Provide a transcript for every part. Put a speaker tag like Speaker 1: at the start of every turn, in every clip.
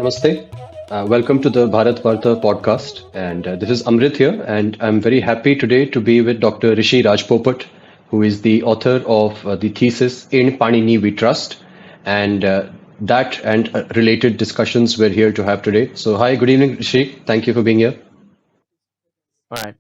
Speaker 1: Namaste. Welcome to the Bharat Varta podcast. And this is Amrit here. And I'm very happy today to be with Dr. Rishi Rajpopat, who is the author of the thesis In Panini We Trust. And that and related discussions we're here to have today. So, hi, good evening, Rishi. Thank you for being here.
Speaker 2: All right.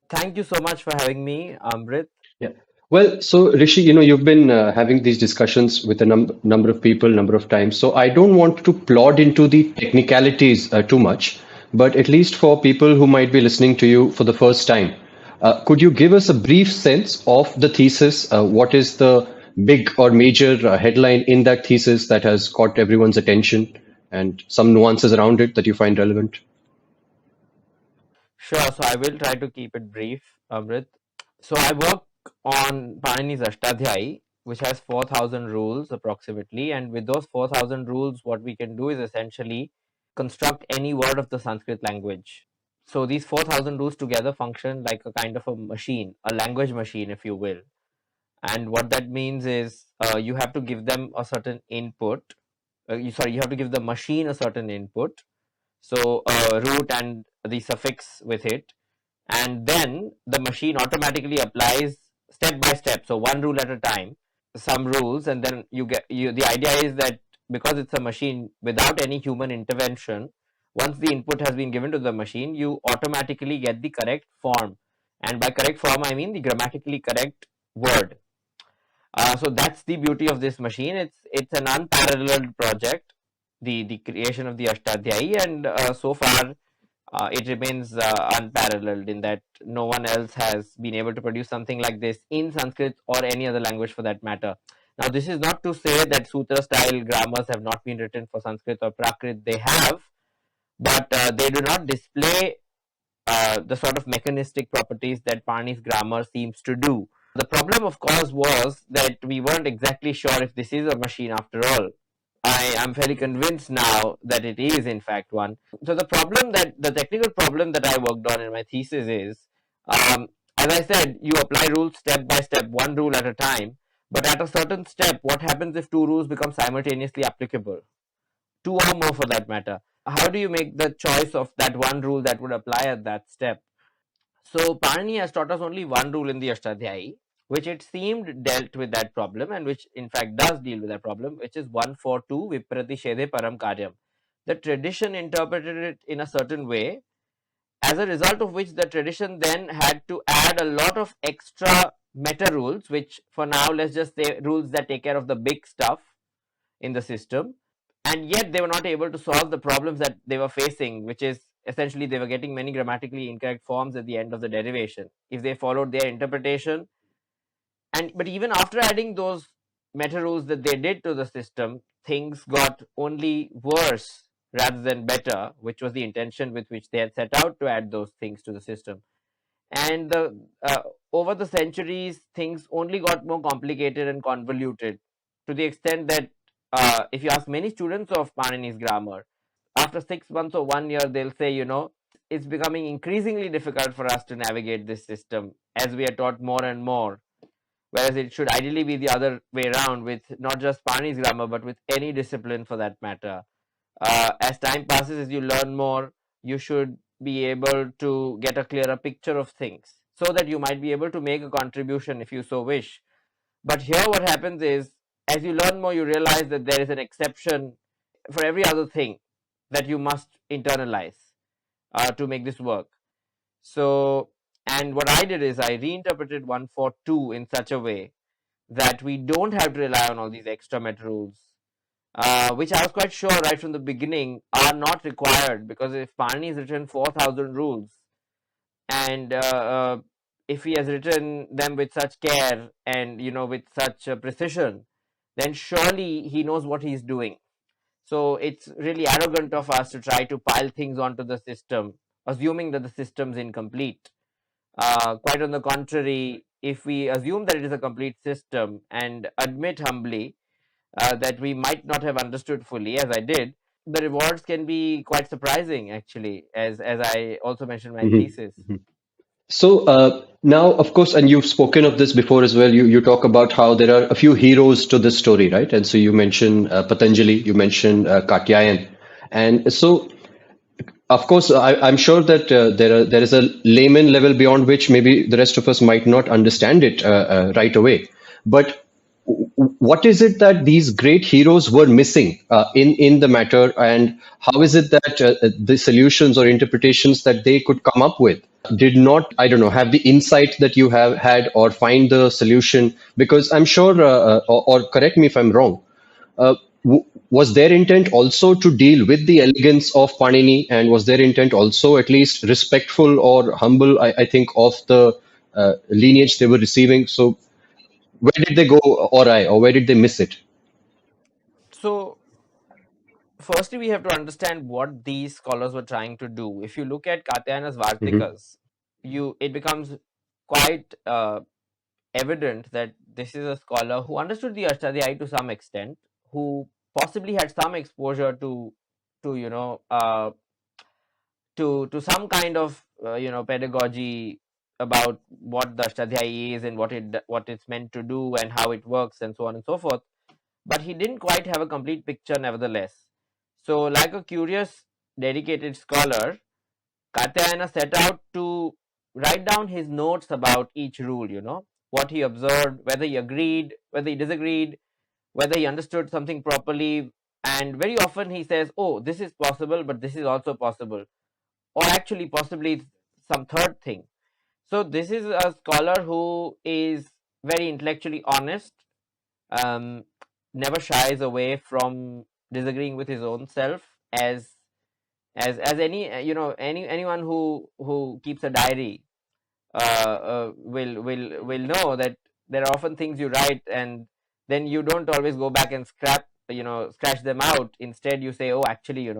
Speaker 2: Thank you so much for having me, Amrit.
Speaker 1: Yeah. Well, so Rishi, you've been having these discussions with a number of people, number of times. So I don't want to plod into the technicalities too much, but at least for people who might be listening to you for the first time, could you give us a brief sense of the thesis? What is the big or major headline in that thesis that has caught everyone's attention, and some nuances around it that you find relevant?
Speaker 2: Sure. So I will try to keep it brief, Amrit. So I work on Panini's Ashtadhyayi, which has 4,000 rules approximately. And with those 4,000 rules, what we can do is essentially construct any word of the Sanskrit language. So these 4,000 rules together function like a kind of a machine, a language machine, if you will. And what that means is you have to give them a certain input. You have to give the machine a certain input. So root and the suffix with it, and then the machine automatically applies step by step. So one rule at a time, some rules, and then the idea is that because it's a machine without any human intervention, once the input has been given to the machine, you automatically get the correct form. And by correct form, I mean the grammatically correct word. So that's the beauty of this machine. It's an unparalleled project, the creation of the Ashtadhyayi, and so far it remains unparalleled in that no one else has been able to produce something like this in Sanskrit or any other language for that matter. Now, this is not to say that Sutra style grammars have not been written for Sanskrit or Prakrit. They have, but they do not display the sort of mechanistic properties that Panini's grammar seems to do. The problem, of course, was that we weren't exactly sure if this is a machine after all. I am fairly convinced now that it is in fact one. So the technical problem that I worked on in my thesis is, as I said, you apply rules step by step, one rule at a time. But at a certain step, what happens if two rules become simultaneously applicable? Two or more for that matter. How do you make the choice of that one rule that would apply at that step? So Panini has taught us only one rule in the Ashtadhyayi, which it seemed dealt with that problem, and which in fact does deal with that problem, which is 142 Vipratishedhe Param Karyam. The tradition interpreted it in a certain way, as a result of which the tradition then had to add a lot of extra meta rules, which for now let's just say rules that take care of the big stuff in the system, and yet they were not able to solve the problems that they were facing, which is essentially they were getting many grammatically incorrect forms at the end of the derivation if they followed their interpretation. But even after adding those meta rules that they did to the system, things got only worse rather than better, which was the intention with which they had set out to add those things to the system. And over the centuries, things only got more complicated and convoluted, to the extent that if you ask many students of Panini's grammar, after 6 months or 1 year, they'll say, it's becoming increasingly difficult for us to navigate this system as we are taught more and more. Whereas it should ideally be the other way around, with not just Panini's grammar, but with any discipline for that matter. As time passes, as you learn more, you should be able to get a clearer picture of things so that you might be able to make a contribution if you so wish. But here what happens is, as you learn more, you realize that there is an exception for every other thing that you must internalize to make this work. So, and what I did is I reinterpreted 142 in such a way that we don't have to rely on all these extra meta rules, which I was quite sure right from the beginning are not required, because if Panini has written 4,000 rules, and if he has written them with such care and with such precision, then surely he knows what he's doing. So it's really arrogant of us to try to pile things onto the system, assuming that the system's incomplete. Quite on the contrary, if we assume that it is a complete system and admit humbly that we might not have understood fully, as I did, the rewards can be quite surprising, actually, as I also mentioned in my thesis.
Speaker 1: So now, of course, and you've spoken of this before as well. You talk about how there are a few heroes to this story, right? And so you mentioned Patanjali, you mentioned Katyayan, And so, of course, I'm sure that there is a layman level beyond which maybe the rest of us might not understand it right away. But what is it that these great heroes were missing in the matter, and how is it that the solutions or interpretations that they could come up with did not, I don't know, have the insight that you have had or find the solution? Because I'm sure, or correct me if I'm wrong, uh, was their intent also to deal with the elegance of Panini, and was their intent also at least respectful or humble, I think, of the lineage they were receiving? So, where did they go awry, or where did they miss it?
Speaker 2: So, firstly, we have to understand what these scholars were trying to do. If you look at Katyayana's
Speaker 1: Hmm.
Speaker 2: Vartikas, it becomes quite evident that this is a scholar who understood the Ashtadhyayi to some extent, who possibly had some exposure to you know to some kind of pedagogy about what the Ashtadhyayi is and what it's meant to do and how it works and so on and so forth. But he didn't quite have a complete picture, nevertheless. So, like a curious, dedicated scholar, Katyayana set out to write down his notes about each rule, what he observed, whether he agreed, whether he disagreed, whether he understood something properly. And very often he says, oh, this is possible, but this is also possible. Or actually, possibly some third thing. So, this is a scholar who is very intellectually honest, um, never shies away from disagreeing with his own self, as any anyone who keeps a diary will know that there are often things you write and then you don't always go back and scratch them out. Instead, you say, oh, actually,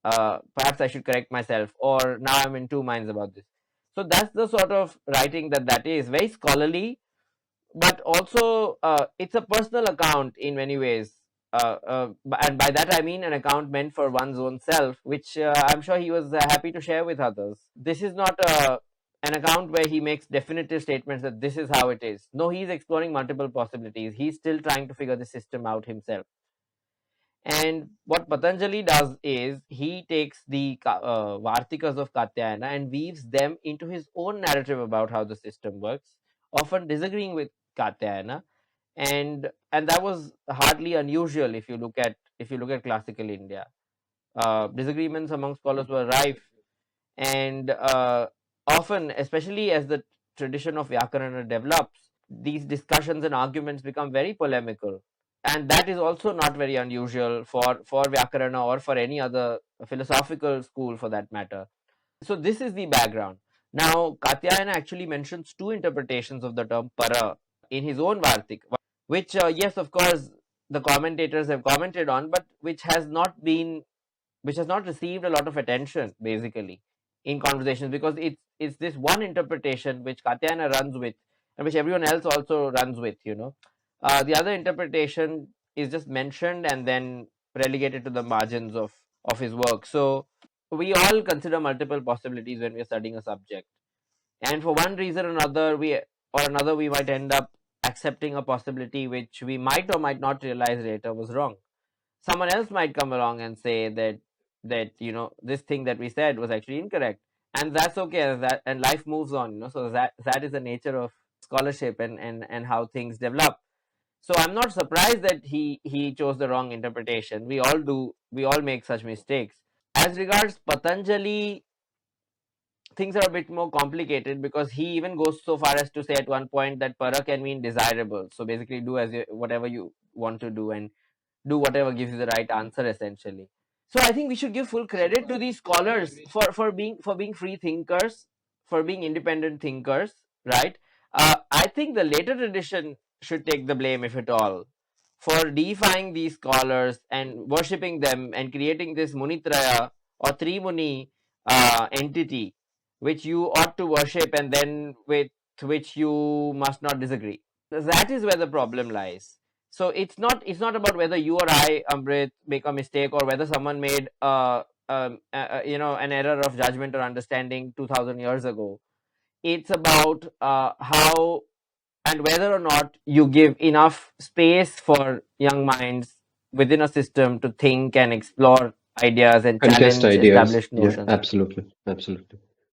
Speaker 2: perhaps I should correct myself, or now I'm in two minds about this. So that's the sort of writing that is very scholarly, but also it's a personal account in many ways. And by that I mean an account meant for one's own self, which I'm sure he was happy to share with others. This is not an account where he makes definitive statements that this is how it is. No, he's exploring multiple possibilities. He's still trying to figure the system out himself. And what Patanjali does is he takes the Vartikas of Katyayana and weaves them into his own narrative about how the system works, often disagreeing with Katyayana, and that was hardly unusual if you look at classical India. Disagreements among scholars were rife, and often, especially as the tradition of Vyakarana develops, these discussions and arguments become very polemical, and that is also not very unusual for Vyakarana or for any other philosophical school for that matter. So this is the background. Now, Katyayana actually mentions two interpretations of the term para in his own Vartik, which, yes, of course, the commentators have commented on, but which has not received a lot of attention basically in conversations, because it's this one interpretation which Katyayana runs with and which everyone else also runs with. The other interpretation is just mentioned and then relegated to the margins of his work. So we all consider multiple possibilities when we are studying a subject, and for one reason or another we might end up accepting a possibility which we might or might not realize later was wrong. Someone else might come along and say that this thing that we said was actually incorrect, and that's okay. And life moves on. So that is the nature of scholarship and how things develop. So I'm not surprised that he chose the wrong interpretation. We all make such mistakes. As regards Patanjali, things are a bit more complicated, because he even goes so far as to say at one point that para can mean desirable. So basically, do whatever you want to do, and do whatever gives you the right answer, essentially. So I think we should give full credit to these scholars for being free thinkers, for being independent thinkers, right? I think the later tradition should take the blame, if at all, for deifying these scholars and worshipping them and creating this Munitraya or Trimuni entity, which you ought to worship and then with which you must not disagree. That is where the problem lies. So it's not about whether you or I, Amrit, make a mistake, or whether someone made an error of judgment or understanding 2000 years ago. It's about how and whether or not you give enough space for young minds within a system to think and explore ideas and
Speaker 1: Contest
Speaker 2: challenge
Speaker 1: ideas.
Speaker 2: established
Speaker 1: Yeah,
Speaker 2: notions.
Speaker 1: absolutely. Absolutely.